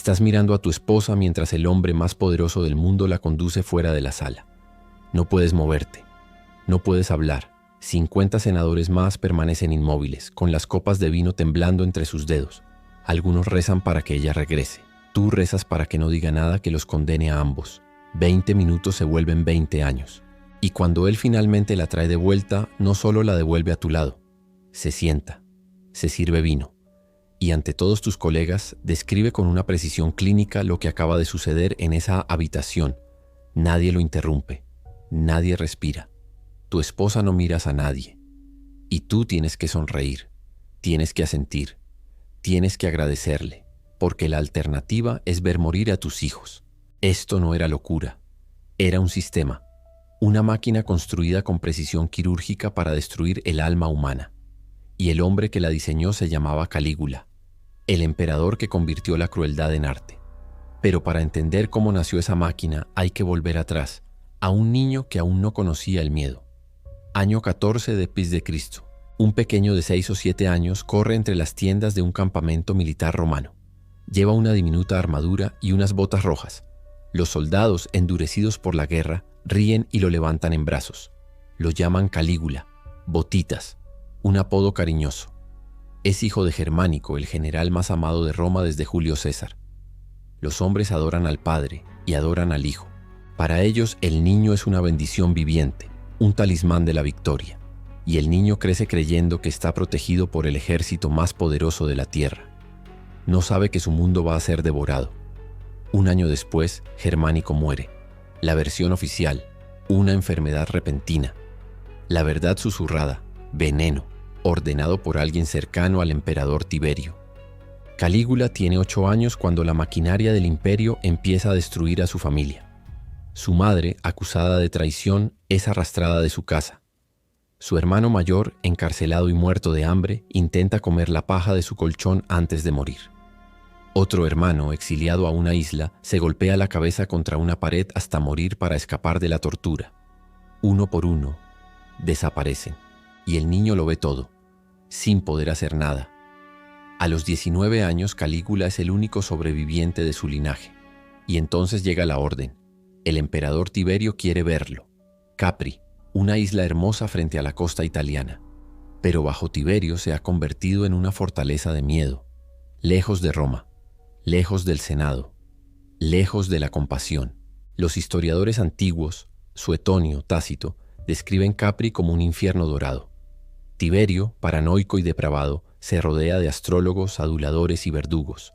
Estás mirando a tu esposa mientras el hombre más poderoso del mundo la conduce fuera de la sala. No puedes moverte. No puedes hablar. 50 senadores más permanecen inmóviles, con las copas de vino temblando entre sus dedos. Algunos rezan para que ella regrese. Tú rezas para que no diga nada que los condene a ambos. 20 minutos se vuelven 20 años. Y cuando él finalmente la trae de vuelta, no solo la devuelve a tu lado. Se sienta. Se sirve vino. Y ante todos tus colegas, describe con una precisión clínica lo que acaba de suceder en esa habitación. Nadie lo interrumpe. Nadie respira. Tu esposa no miras a nadie. Y tú tienes que sonreír. Tienes que asentir. Tienes que agradecerle. Porque la alternativa es ver morir a tus hijos. Esto no era locura. Era un sistema. Una máquina construida con precisión quirúrgica para destruir el alma humana. Y el hombre que la diseñó se llamaba Calígula, el emperador que convirtió la crueldad en arte. Pero para entender cómo nació esa máquina hay que volver atrás, a un niño que aún no conocía el miedo. Año 14 después de Cristo. Un pequeño de 6 o 7 años corre entre las tiendas de un campamento militar romano. Lleva una diminuta armadura y unas botas rojas. Los soldados, endurecidos por la guerra, ríen y lo levantan en brazos. Lo llaman Calígula, Botitas, un apodo cariñoso. Es hijo de Germánico, el general más amado de Roma desde Julio César. Los hombres adoran al padre y adoran al hijo. Para ellos, el niño es una bendición viviente, un talismán de la victoria. Y el niño crece creyendo que está protegido por el ejército más poderoso de la tierra. No sabe que su mundo va a ser devorado. Un año después, Germánico muere. La versión oficial, una enfermedad repentina. La verdad susurrada, veneno, ordenado por alguien cercano al emperador Tiberio. Calígula tiene 8 años cuando la maquinaria del imperio empieza a destruir a su familia. Su madre, acusada de traición, es arrastrada de su casa. Su hermano mayor, encarcelado y muerto de hambre, intenta comer la paja de su colchón antes de morir. Otro hermano, exiliado a una isla, se golpea la cabeza contra una pared hasta morir para escapar de la tortura. Uno por uno, desaparecen. Y el niño lo ve todo, sin poder hacer nada. A los 19 años, Calígula es el único sobreviviente de su linaje. Y entonces llega la orden. El emperador Tiberio quiere verlo. Capri, una isla hermosa frente a la costa italiana. Pero bajo Tiberio se ha convertido en una fortaleza de miedo, lejos de Roma. Lejos del Senado, lejos de la compasión. Los historiadores antiguos, Suetonio, Tácito, describen Capri como un infierno dorado. Tiberio, paranoico y depravado, se rodea de astrólogos, aduladores y verdugos.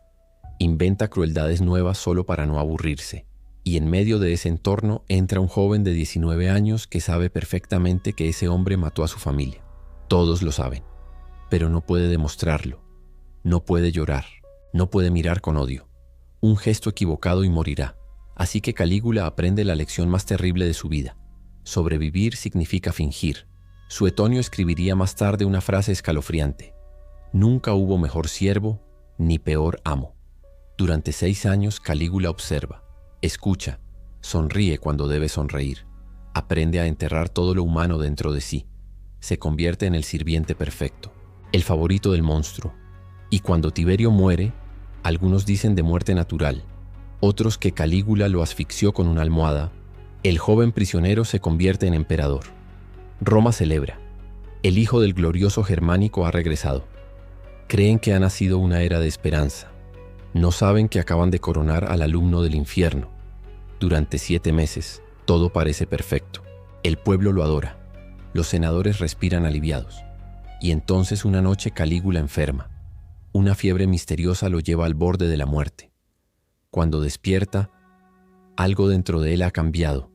Inventa crueldades nuevas solo para no aburrirse. Y en medio de ese entorno entra un joven de 19 años que sabe perfectamente que ese hombre mató a su familia. Todos lo saben, pero no puede demostrarlo, no puede llorar. No puede mirar con odio. Un gesto equivocado y morirá. Así que Calígula aprende la lección más terrible de su vida. Sobrevivir significa fingir. Suetonio escribiría más tarde una frase escalofriante. Nunca hubo mejor siervo, ni peor amo. Durante 6 años Calígula observa, escucha, sonríe cuando debe sonreír. Aprende a enterrar todo lo humano dentro de sí. Se convierte en el sirviente perfecto, el favorito del monstruo. Y cuando Tiberio muere, algunos dicen de muerte natural, otros que Calígula lo asfixió con una almohada, el joven prisionero se convierte en emperador. Roma celebra. El hijo del glorioso Germánico ha regresado. Creen que ha nacido una era de esperanza. No saben que acaban de coronar al alumno del infierno. Durante 7 meses, todo parece perfecto. El pueblo lo adora. Los senadores respiran aliviados. Y entonces una noche Calígula enferma. Una fiebre misteriosa lo lleva al borde de la muerte. Cuando despierta, algo dentro de él ha cambiado.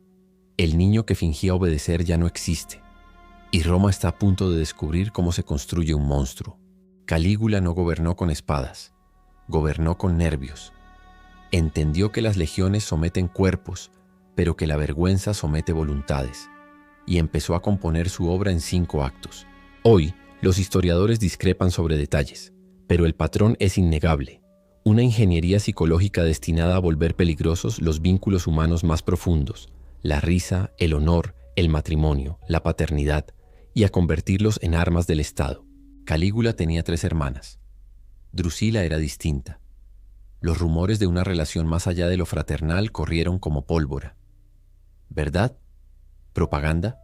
El niño que fingía obedecer ya no existe. Y Roma está a punto de descubrir cómo se construye un monstruo. Calígula no gobernó con espadas, gobernó con nervios. Entendió que las legiones someten cuerpos, pero que la vergüenza somete voluntades. Y empezó a componer su obra en 5 actos. Hoy, los historiadores discrepan sobre detalles. Pero el patrón es innegable. Una ingeniería psicológica destinada a volver peligrosos los vínculos humanos más profundos, la risa, el honor, el matrimonio, la paternidad, y a convertirlos en armas del Estado. Calígula tenía 3 hermanas. Drusila era distinta. Los rumores de una relación más allá de lo fraternal corrieron como pólvora. ¿Verdad? ¿Propaganda?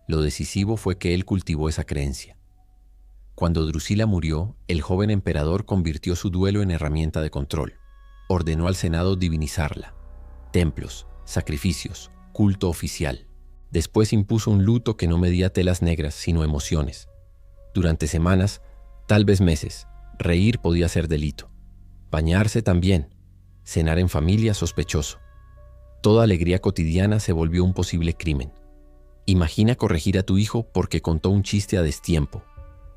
Lo decisivo fue que él cultivó esa creencia. Cuando Drusila murió, el joven emperador convirtió su duelo en herramienta de control. Ordenó al Senado divinizarla. Templos, sacrificios, culto oficial. Después impuso un luto que no medía telas negras, sino emociones. Durante semanas, tal vez meses, reír podía ser delito. Bañarse también. Cenar en familia sospechoso. Toda alegría cotidiana se volvió un posible crimen. Imagina corregir a tu hijo porque contó un chiste a destiempo.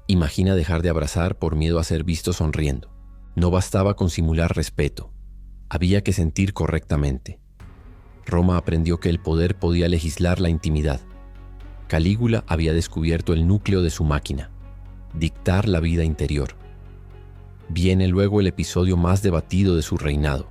Imagina dejar de abrazar por miedo a ser visto sonriendo. No bastaba con simular respeto. Había que sentir correctamente. Roma aprendió que el poder podía legislar la intimidad. Calígula había descubierto el núcleo de su máquina: dictar la vida interior. Viene luego el episodio más debatido de su reinado.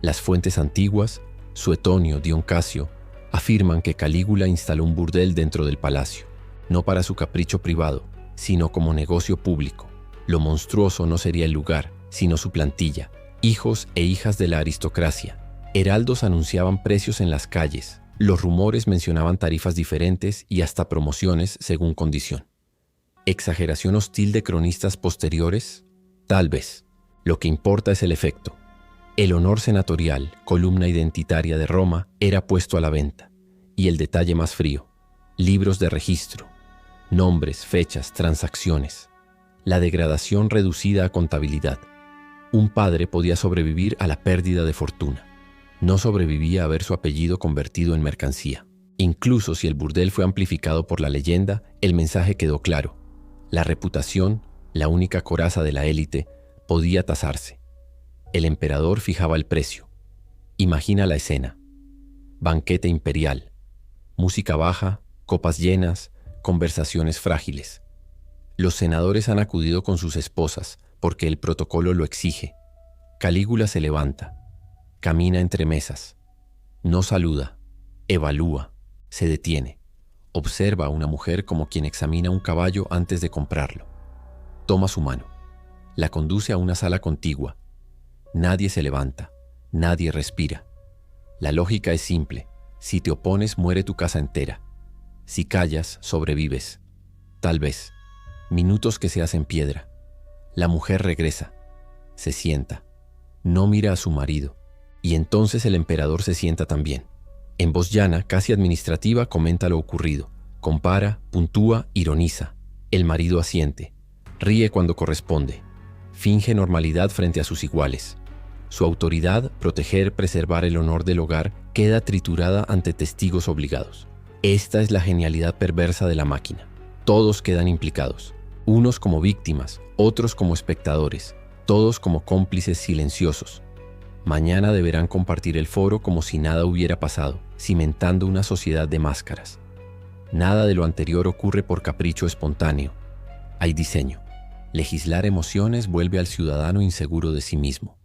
Las fuentes antiguas, Suetonio, Dion Casio, afirman que Calígula instaló un burdel dentro del palacio, no para su capricho privado, sino como negocio público. Lo monstruoso no sería el lugar, sino su plantilla, hijos e hijas de la aristocracia. Heraldos anunciaban precios en las calles, los rumores mencionaban tarifas diferentes y hasta promociones según condición. ¿Exageración hostil de cronistas posteriores? Tal vez. Lo que importa es el efecto. El honor senatorial, columna identitaria de Roma, era puesto a la venta. Y el detalle más frío: libros de registro, nombres, fechas, transacciones. La degradación reducida a contabilidad. Un padre podía sobrevivir a la pérdida de fortuna. No sobrevivía a ver su apellido convertido en mercancía. Incluso si el burdel fue amplificado por la leyenda, el mensaje quedó claro. La reputación, la única coraza de la élite, podía tasarse. El emperador fijaba el precio. Imagina la escena: banquete imperial, música baja, copas llenas, conversaciones frágiles. Los senadores han acudido con sus esposas porque el protocolo lo exige. Calígula se levanta, camina entre mesas, no saluda, evalúa, se detiene, observa a una mujer como quien examina un caballo antes de comprarlo. Toma su mano, la conduce a una sala contigua. Nadie se levanta, nadie respira. La lógica es simple: si te opones, muere tu casa entera. Si callas, sobrevives. Tal vez. Minutos que se hacen piedra. La mujer regresa, se sienta, no mira a su marido, y entonces el emperador se sienta también. En voz llana, casi administrativa, comenta lo ocurrido, compara, puntúa, ironiza. El marido asiente, ríe cuando corresponde, finge normalidad frente a sus iguales. Su autoridad, proteger, preservar el honor del hogar, queda triturada ante testigos obligados. Esta es la genialidad perversa de la máquina. Todos quedan implicados, unos como víctimas, otros como espectadores, todos como cómplices silenciosos. Mañana deberán compartir el foro como si nada hubiera pasado, cimentando una sociedad de máscaras. Nada de lo anterior ocurre por capricho espontáneo. Hay diseño. Legislar emociones vuelve al ciudadano inseguro de sí mismo.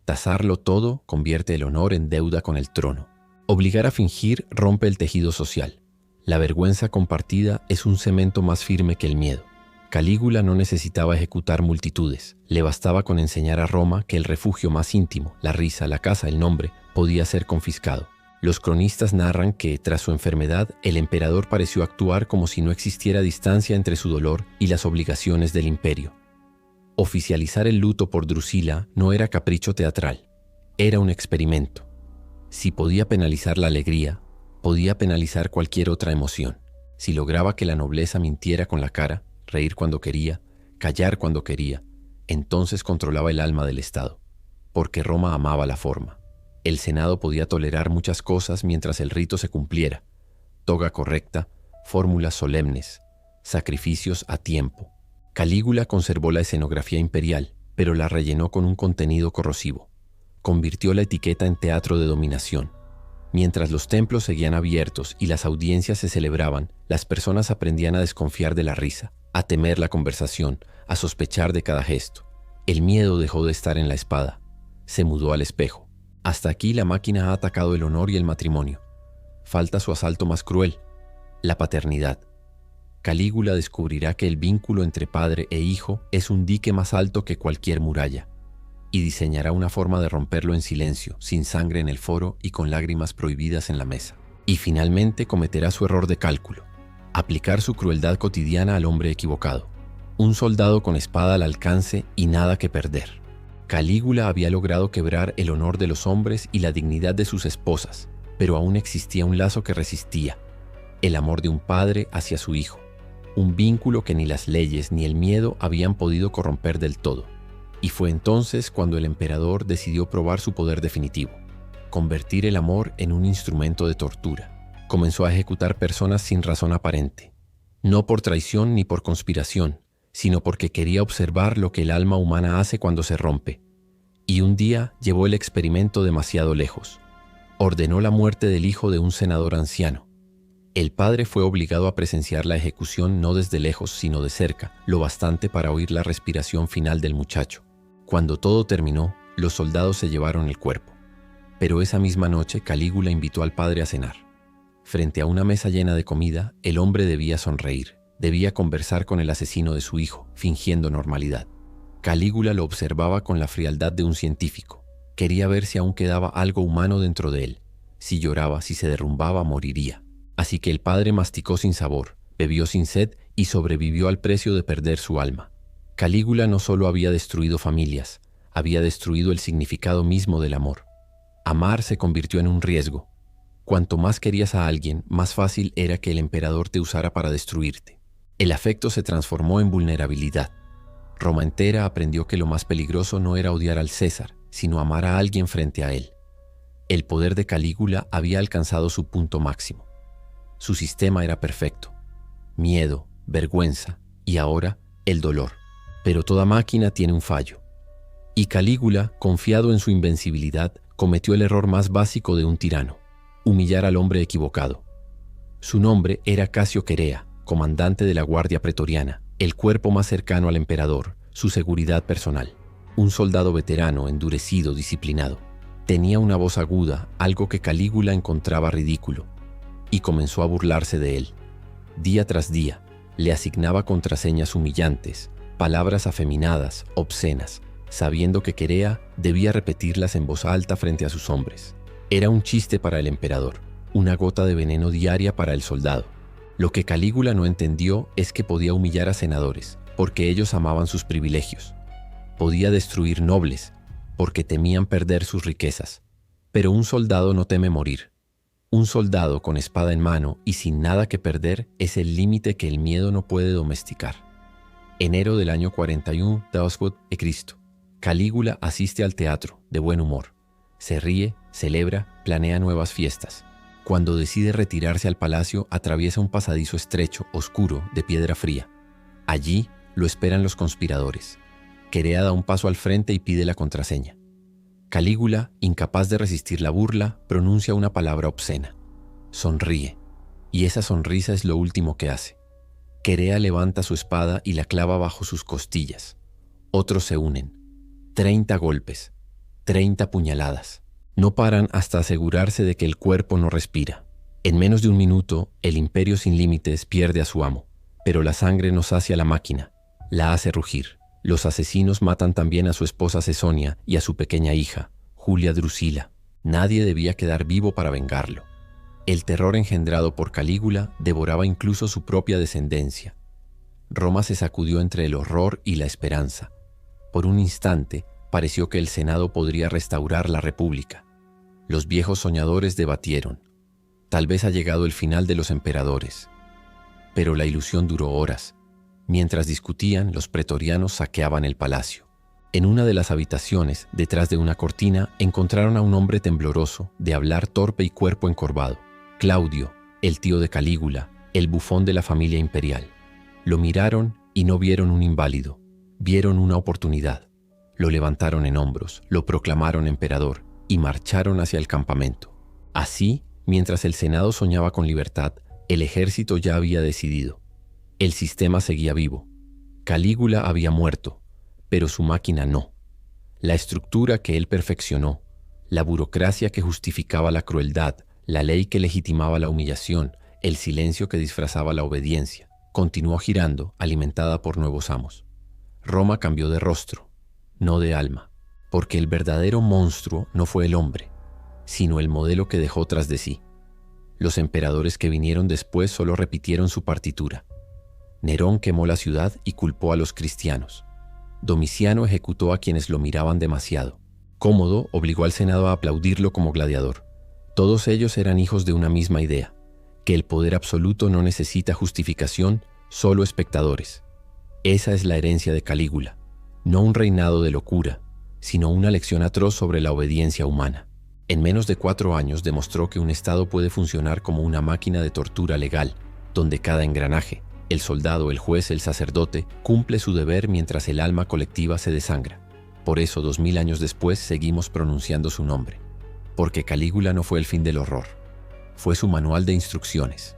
Tasarlo todo convierte el honor en deuda con el trono. Obligar a fingir rompe el tejido social. La vergüenza compartida es un cemento más firme que el miedo. Calígula no necesitaba ejecutar multitudes. Le bastaba con enseñar a Roma que el refugio más íntimo, la risa, la casa, el nombre, podía ser confiscado. Los cronistas narran que, tras su enfermedad, el emperador pareció actuar como si no existiera distancia entre su dolor y las obligaciones del imperio. Oficializar el luto por Drusila no era capricho teatral, era un experimento. Si podía penalizar la alegría, podía penalizar cualquier otra emoción. Si lograba que la nobleza mintiera con la cara, reír cuando quería, callar cuando quería, entonces controlaba el alma del Estado, porque Roma amaba la forma. El Senado podía tolerar muchas cosas mientras el rito se cumpliera: toga correcta, fórmulas solemnes, sacrificios a tiempo. Calígula conservó la escenografía imperial, pero la rellenó con un contenido corrosivo. Convirtió la etiqueta en teatro de dominación. Mientras los templos seguían abiertos y las audiencias se celebraban, las personas aprendían a desconfiar de la risa, a temer la conversación, a sospechar de cada gesto. El miedo dejó de estar en la espada, se mudó al espejo. Hasta aquí la máquina ha atacado el honor y el matrimonio. Falta su asalto más cruel: la paternidad. Calígula descubrirá que el vínculo entre padre e hijo es un dique más alto que cualquier muralla. y diseñará una forma de romperlo en silencio, sin sangre en el foro y con lágrimas prohibidas en la mesa. Y finalmente cometerá su error de cálculo: aplicar su crueldad cotidiana al hombre equivocado. Un soldado con espada al alcance y nada que perder. Calígula había logrado quebrar el honor de los hombres y la dignidad de sus esposas, pero aún existía un lazo que resistía: el amor de un padre hacia su hijo, un vínculo que ni las leyes ni el miedo habían podido corromper del todo. Y fue entonces cuando el emperador decidió probar su poder definitivo: convertir el amor en un instrumento de tortura. Comenzó a ejecutar personas sin razón aparente, no por traición ni por conspiración, sino porque quería observar lo que el alma humana hace cuando se rompe. Y un día llevó el experimento demasiado lejos. Ordenó la muerte del hijo de un senador anciano. El padre fue obligado a presenciar la ejecución no desde lejos, sino de cerca, lo bastante para oír la respiración final del muchacho. Cuando todo terminó, los soldados se llevaron el cuerpo. Pero esa misma noche Calígula invitó al padre a cenar. Frente a una mesa llena de comida, el hombre debía sonreír, debía conversar con el asesino de su hijo, fingiendo normalidad. Calígula lo observaba con la frialdad de un científico. Quería ver si aún quedaba algo humano dentro de él. Si lloraba, si se derrumbaba, moriría. Así que el padre masticó sin sabor, bebió sin sed y sobrevivió al precio de perder su alma. Calígula no solo había destruido familias, había destruido el significado mismo del amor. Amar se convirtió en un riesgo. Cuanto más querías a alguien, más fácil era que el emperador te usara para destruirte. El afecto se transformó en vulnerabilidad. Roma entera aprendió que lo más peligroso no era odiar al César, sino amar a alguien frente a él. El poder de Calígula había alcanzado su punto máximo. Su sistema era perfecto: miedo, vergüenza y ahora el dolor. Pero toda máquina tiene un fallo. Y Calígula, confiado en su invencibilidad, cometió el error más básico de un tirano: humillar al hombre equivocado. Su nombre era Casio Querea, comandante de la Guardia Pretoriana, el cuerpo más cercano al emperador, su seguridad personal. Un soldado veterano, endurecido, disciplinado. Tenía una voz aguda, algo que Calígula encontraba ridículo, y comenzó a burlarse de él. Día tras día, le asignaba contraseñas humillantes, palabras afeminadas, obscenas, sabiendo que Querea debía repetirlas en voz alta frente a sus hombres. Era un chiste para el emperador, una gota de veneno diaria para el soldado. Lo que Calígula no entendió es que podía humillar a senadores, porque ellos amaban sus privilegios. Podía destruir nobles, porque temían perder sus riquezas. Pero un soldado no teme morir. Un soldado con espada en mano y sin nada que perder es el límite que el miedo no puede domesticar. Enero del año 41 después de Cristo. Calígula asiste al teatro, de buen humor. Se ríe, celebra, planea nuevas fiestas. Cuando decide retirarse al palacio, atraviesa un pasadizo estrecho, oscuro, de piedra fría. Allí lo esperan los conspiradores. Querea da un paso al frente y pide la contraseña. Calígula, incapaz de resistir la burla, pronuncia una palabra obscena. Sonríe, y esa sonrisa es lo último que hace. Querea levanta su espada y la clava bajo sus costillas. Otros se unen. 30 golpes, 30 puñaladas. No paran hasta asegurarse de que el cuerpo no respira. En menos de un minuto, el imperio sin límites pierde a su amo. Pero la sangre no sacia la máquina, la hace rugir. Los asesinos matan también a su esposa Cesonia y a su pequeña hija, Julia Drusila. Nadie debía quedar vivo para vengarlo. El terror engendrado por Calígula devoraba incluso su propia descendencia. Roma se sacudió entre el horror y la esperanza. Por un instante, pareció que el Senado podría restaurar la República. Los viejos soñadores debatieron. Tal vez ha llegado el final de los emperadores. Pero la ilusión duró horas. Mientras discutían, los pretorianos saqueaban el palacio. En una de las habitaciones, detrás de una cortina, encontraron a un hombre tembloroso, de hablar torpe y cuerpo encorvado. Claudio, el tío de Calígula, el bufón de la familia imperial. Lo miraron y no vieron un inválido. Vieron una oportunidad. Lo levantaron en hombros, lo proclamaron emperador y marcharon hacia el campamento. Así, mientras el Senado soñaba con libertad, el ejército ya había decidido. El sistema seguía vivo. Calígula había muerto, pero su máquina no. La estructura que él perfeccionó, la burocracia que justificaba la crueldad, la ley que legitimaba la humillación, el silencio que disfrazaba la obediencia, continuó girando, alimentada por nuevos amos. Roma cambió de rostro, no de alma. porque el verdadero monstruo no fue el hombre, sino el modelo que dejó tras de sí. Los emperadores que vinieron después solo repitieron su partitura. Nerón quemó la ciudad y culpó a los cristianos. Domiciano ejecutó a quienes lo miraban demasiado. Cómodo obligó al Senado a aplaudirlo como gladiador. Todos ellos eran hijos de una misma idea, que el poder absoluto no necesita justificación, solo espectadores. Esa es la herencia de Calígula, no un reinado de locura, sino una lección atroz sobre la obediencia humana. En menos de 4 años demostró que un Estado puede funcionar como una máquina de tortura legal, donde cada engranaje, el soldado, el juez, el sacerdote, cumple su deber mientras el alma colectiva se desangra. Por eso, 2000 años después, seguimos pronunciando su nombre. Porque Calígula no fue el fin del horror, fue su manual de instrucciones.